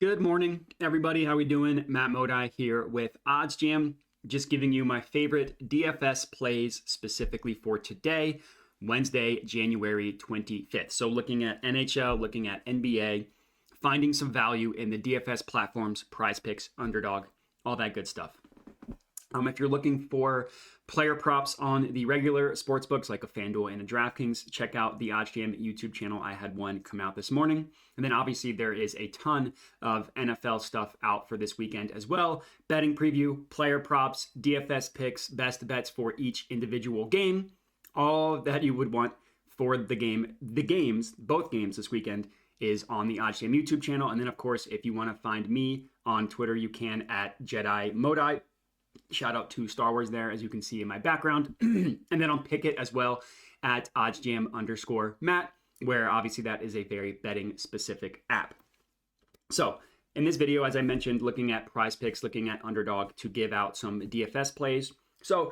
Good morning, everybody. How we doing? Matt Modi here with OddsJam. Just giving you my favorite DFS plays specifically for today, Wednesday, January 25th. So looking at NHL, looking at NBA, finding some value in the DFS platforms, PrizePicks, Underdog, all that good stuff. If you're looking for player props on the regular sports books like a FanDuel and a DraftKings, check out the OddsJam YouTube channel. I had one come out this morning. And then obviously there is a ton of NFL stuff out for this weekend as well. Betting preview, player props, DFS picks, best bets for each individual game. All that you would want for the game. Both games this weekend is on the OddsJam YouTube channel. And then of course, if you want to find me on Twitter, you can at Jedi Modi. Shout out to Star Wars there, as you can see in my background. And then on Pickett as well at OddsJam_Matt, where obviously that is a very betting specific app. So in this video, as I mentioned, looking at PrizePicks, looking at Underdog to give out some DFS plays. So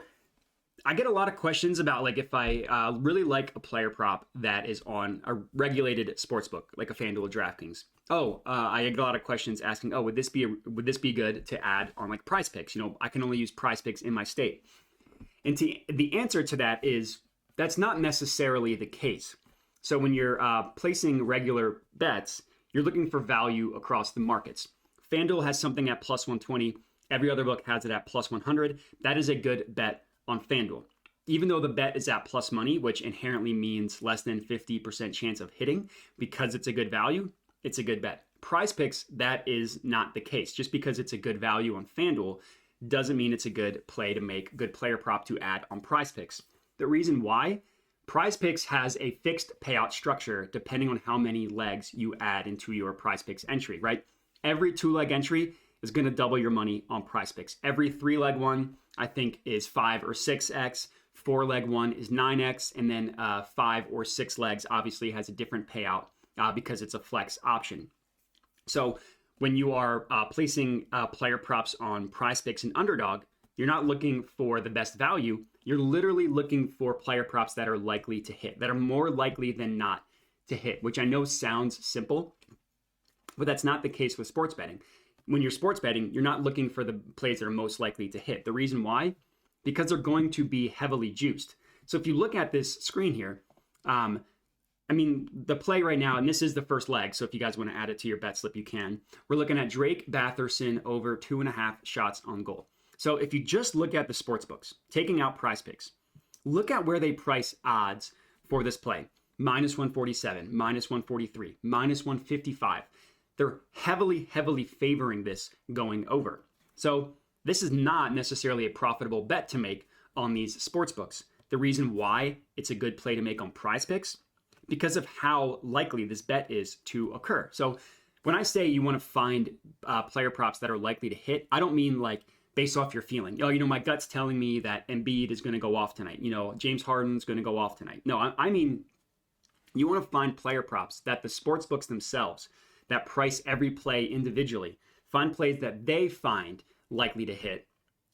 I get a lot of questions about like if I really like a player prop that is on a regulated sports book, like a FanDuel DraftKings. I get a lot of questions asking, would this be good to add on like PrizePicks? You know, I can only use PrizePicks in my state. And the answer to that is that's not necessarily the case. So when you're placing regular bets, you're looking for value across the markets. FanDuel has something at plus 120. Every other book has it at plus 100. That is a good bet on FanDuel. Even though the bet is at plus money, which inherently means less than 50% chance of hitting, because it's a good value, it's a good bet. PrizePicks, that is not the case. Just because it's a good value on FanDuel doesn't mean it's a good play to make, good player prop to add on PrizePicks. The reason why, PrizePicks has a fixed payout structure depending on how many legs you add into your PrizePicks entry, right? Every 2-leg entry is going to double your money on PrizePicks. Every 3-leg one, I think, is 5 or 6x. 4-leg one is 9x. And then 5 or 6 legs obviously has a different payout because it's a flex option. So when you are placing player props on PrizePicks and Underdog, you're not looking for the best value. You're literally looking for player props that are likely to hit, that are more likely than not to hit, which I know sounds simple, but that's not the case with sports betting. When you're sports betting, you're not looking for the plays that are most likely to hit. The reason why? Because they're going to be heavily juiced. So if you look at this screen here, the play right now, and this is the first leg, so if you guys want to add it to your bet slip, you can. We're looking at Drake Batherson over 2.5 shots on goal. So if you just look at the sports books, taking out PrizePicks, look at where they price odds for this play. Minus 147, minus 143, minus 155. They're heavily favoring this going over. So this is not necessarily a profitable bet to make on these sports books. The reason why it's a good play to make on PrizePicks, because of how likely this bet is to occur. So when I say you want to find player props that are likely to hit, I don't mean like based off your feeling. My gut's telling me that Embiid is going to go off tonight. James Harden's going to go off tonight. No, I mean you want to find player props that the sports books themselves that price every play individually, find plays that they find likely to hit,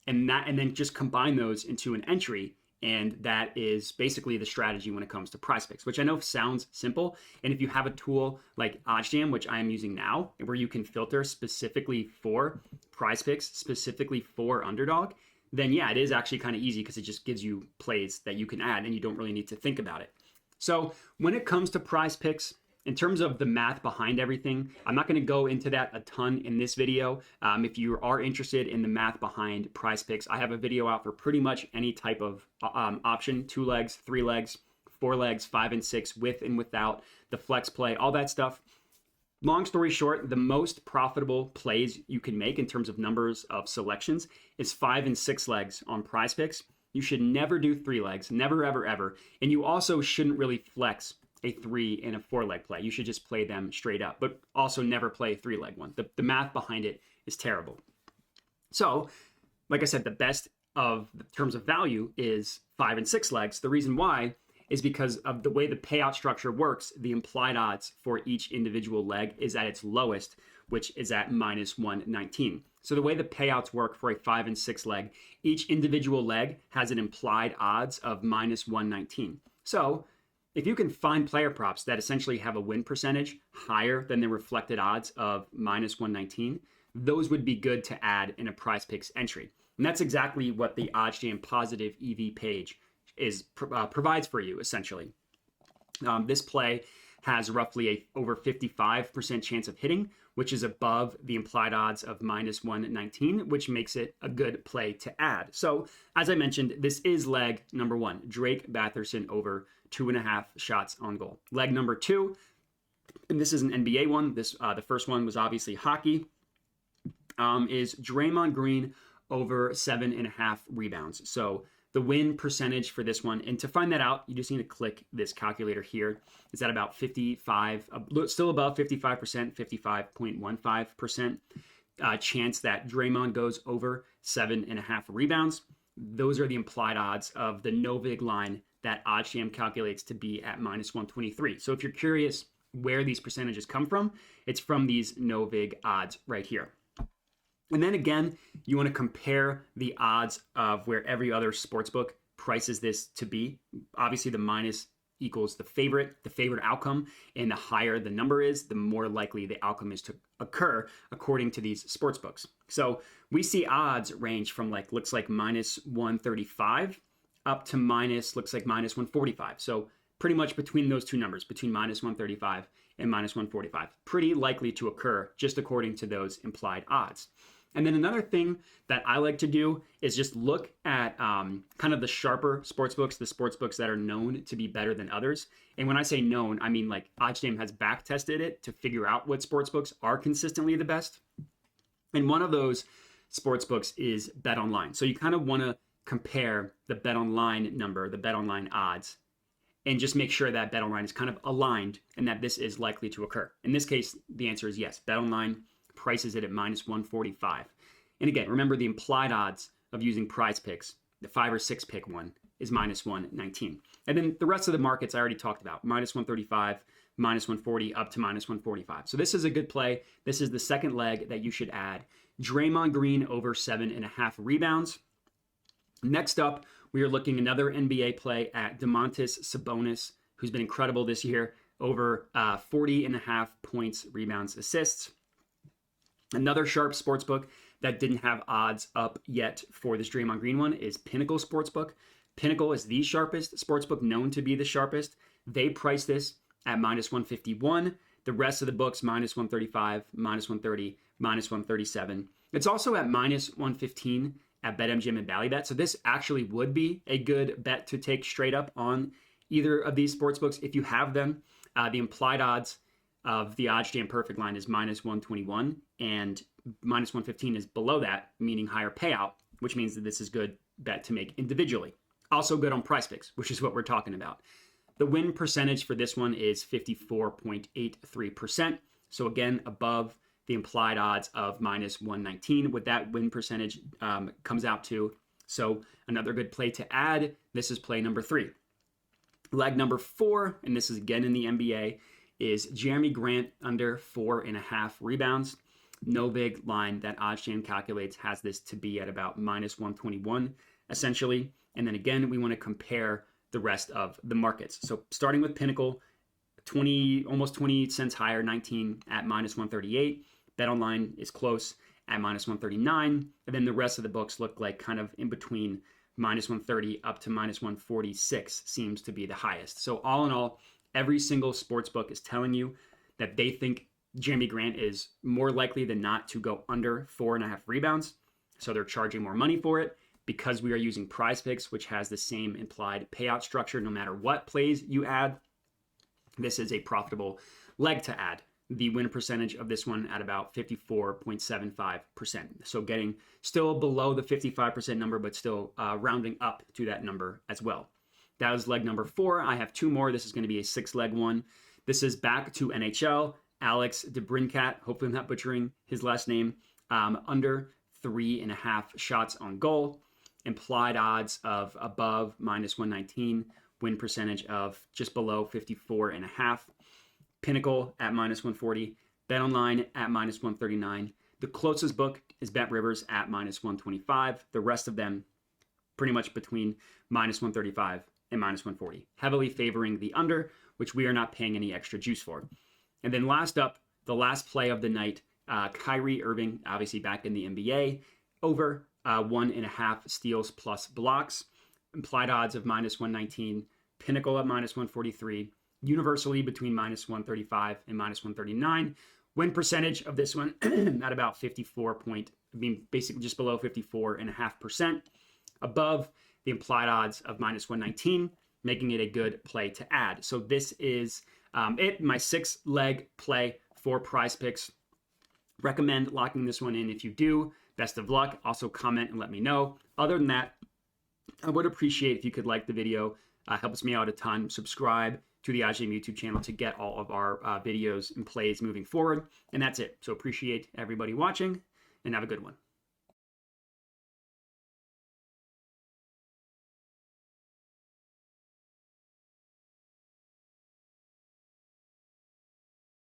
and then just combine those into an entry. And that is basically the strategy when it comes to PrizePicks, which I know sounds simple. And if you have a tool like OddsJam, which I am using now, where you can filter specifically for PrizePicks, specifically for Underdog, then yeah, it is actually kind of easy because it just gives you plays that you can add and you don't really need to think about it. So when it comes to PrizePicks, in terms of the math behind everything, I'm not going to go into that a ton in this video. If you are interested in the math behind PrizePicks, I have a video out for pretty much any type of option, 2 legs, 3 legs, 4 legs, 5 and 6, with and without, the flex play, all that stuff. Long story short, the most profitable plays you can make in terms of numbers of selections is 5 and 6 legs on PrizePicks. You should never do 3 legs, never, ever, ever. And you also shouldn't really flex a 3 and a 4-leg play. You should just play them straight up, but also never play a 3-leg one. The math behind it is terrible. So, like I said, the best of the terms of value is 5 and 6 legs. The reason why is because of the way the payout structure works. The implied odds for each individual leg is at its lowest, which is at minus 119. So the way the payouts work for a 5 and 6 leg, each individual leg has an implied odds of minus 119. So if you can find player props that essentially have a win percentage higher than the reflected odds of minus 119, those would be good to add in a PrizePicks entry. And that's exactly what the OddsJam positive EV page provides for you, essentially. This play has roughly a over 55% chance of hitting, which is above the implied odds of minus 119, which makes it a good play to add. So, as I mentioned, this is leg number 1, Drake Batherson over 2.5 shots on goal. Leg number 2, and this is an NBA one. The first one was obviously hockey, is Draymond Green over 7.5 rebounds. So the win percentage for this one, and to find that out, you just need to click this calculator here. It's at about 55, still above 55%, 55.15% chance that Draymond goes over 7.5 rebounds. Those are the implied odds of the no-vig line that OddsJam calculates to be at minus 123. So if you're curious where these percentages come from, it's from these no-vig odds right here. And then again, you want to compare the odds of where every other sportsbook prices this to be. Obviously, the minus equals the favorite outcome, and the higher the number is, the more likely the outcome is to occur according to these sportsbooks. So we see odds range from looks like minus 135 up to looks like minus 145. So pretty much between those two numbers, between minus 135 and minus 145, pretty likely to occur just according to those implied odds. And then another thing that I like to do is just look at kind of the sharper sportsbooks, the sportsbooks that are known to be better than others. And when I say known, I mean OddsJam has back tested it to figure out what sportsbooks are consistently the best. And one of those sportsbooks is BetOnline. So you kind of want to compare the BetOnline number, the BetOnline odds, and just make sure that BetOnline is kind of aligned and that this is likely to occur. In this case, the answer is yes. BetOnline prices it at minus 145. And again, remember the implied odds of using PrizePicks, the 5 or 6 pick one, is minus 119. And then the rest of the markets I already talked about, minus 135, minus 140, up to minus 145. So this is a good play. This is the second leg that you should add. Draymond Green over 7.5 rebounds. Next up, we are looking another NBA play at Domantas Sabonis, who's been incredible this year, over 40.5 points, rebounds, assists. Another sharp sportsbook that didn't have odds up yet for this Draymond Green one is Pinnacle Sportsbook. Pinnacle is the sharpest sportsbook, known to be the sharpest. They price this at minus 151. The rest of the books, minus 135, minus 130, minus 137. It's also at minus 115 at BetMGM and Ballybet. So this actually would be a good bet to take straight up on either of these sportsbooks if you have them. The implied odds of the OddsJam perfect line is minus 121, and minus 115 is below that, meaning higher payout, which means that this is good bet to make individually. Also good on PrizePicks, which is what we're talking about. The win percentage for this one is 54.83%. So again, above the implied odds of minus 119, what that win percentage comes out to. So another good play to add. This is play number 3. Leg number 4, and this is again in the NBA, is Jeremy Grant under 4.5 rebounds. No big line that OddsJam calculates has this to be at about minus 121, essentially. And then again, we want to compare the rest of the markets. So starting with Pinnacle, almost 20 cents higher, 19 at minus 138. BetOnline is close at minus 139. And then the rest of the books look like kind of in between minus 130 up to minus 146 seems to be the highest. So all in all, every single sports book is telling you that they think Jeremy Grant is more likely than not to go under 4.5 rebounds. So they're charging more money for it. Because we are using PrizePicks, which has the same implied payout structure no matter what plays you add, this is a profitable leg to add. The win percentage of this one at about 54.75%. So getting still below the 55% number, but still rounding up to that number as well. That was leg number 4. I have 2 more. This is going to be a 6-leg one. This is back to NHL. Alex DeBrincat, hopefully I'm not butchering his last name, under 3.5 shots on goal. Implied odds of above minus 119. Win percentage of just below 54.5. Pinnacle at minus 140. BetOnline at minus 139. The closest book is BetRivers at minus 125. The rest of them pretty much between minus 135 and -140, heavily favoring the under, which we are not paying any extra juice for. And then last up, the last play of the night, Kyrie Irving, obviously back in the NBA, over 1.5 steals plus blocks, implied odds of -119, pinnacle at -143, universally between -135 and -139. Win percentage of this one at about 54 basically just below 54.5%, above the implied odds of -119, making it a good play to add. So this is my 6-leg play for PrizePicks. Recommend locking this one in if you do. Best of luck. Also comment and let me know. Other than that, I would appreciate if you could like the video. Helps me out a ton. Subscribe to the OddsJam YouTube channel to get all of our videos and plays moving forward. And that's it. So appreciate everybody watching and have a good one.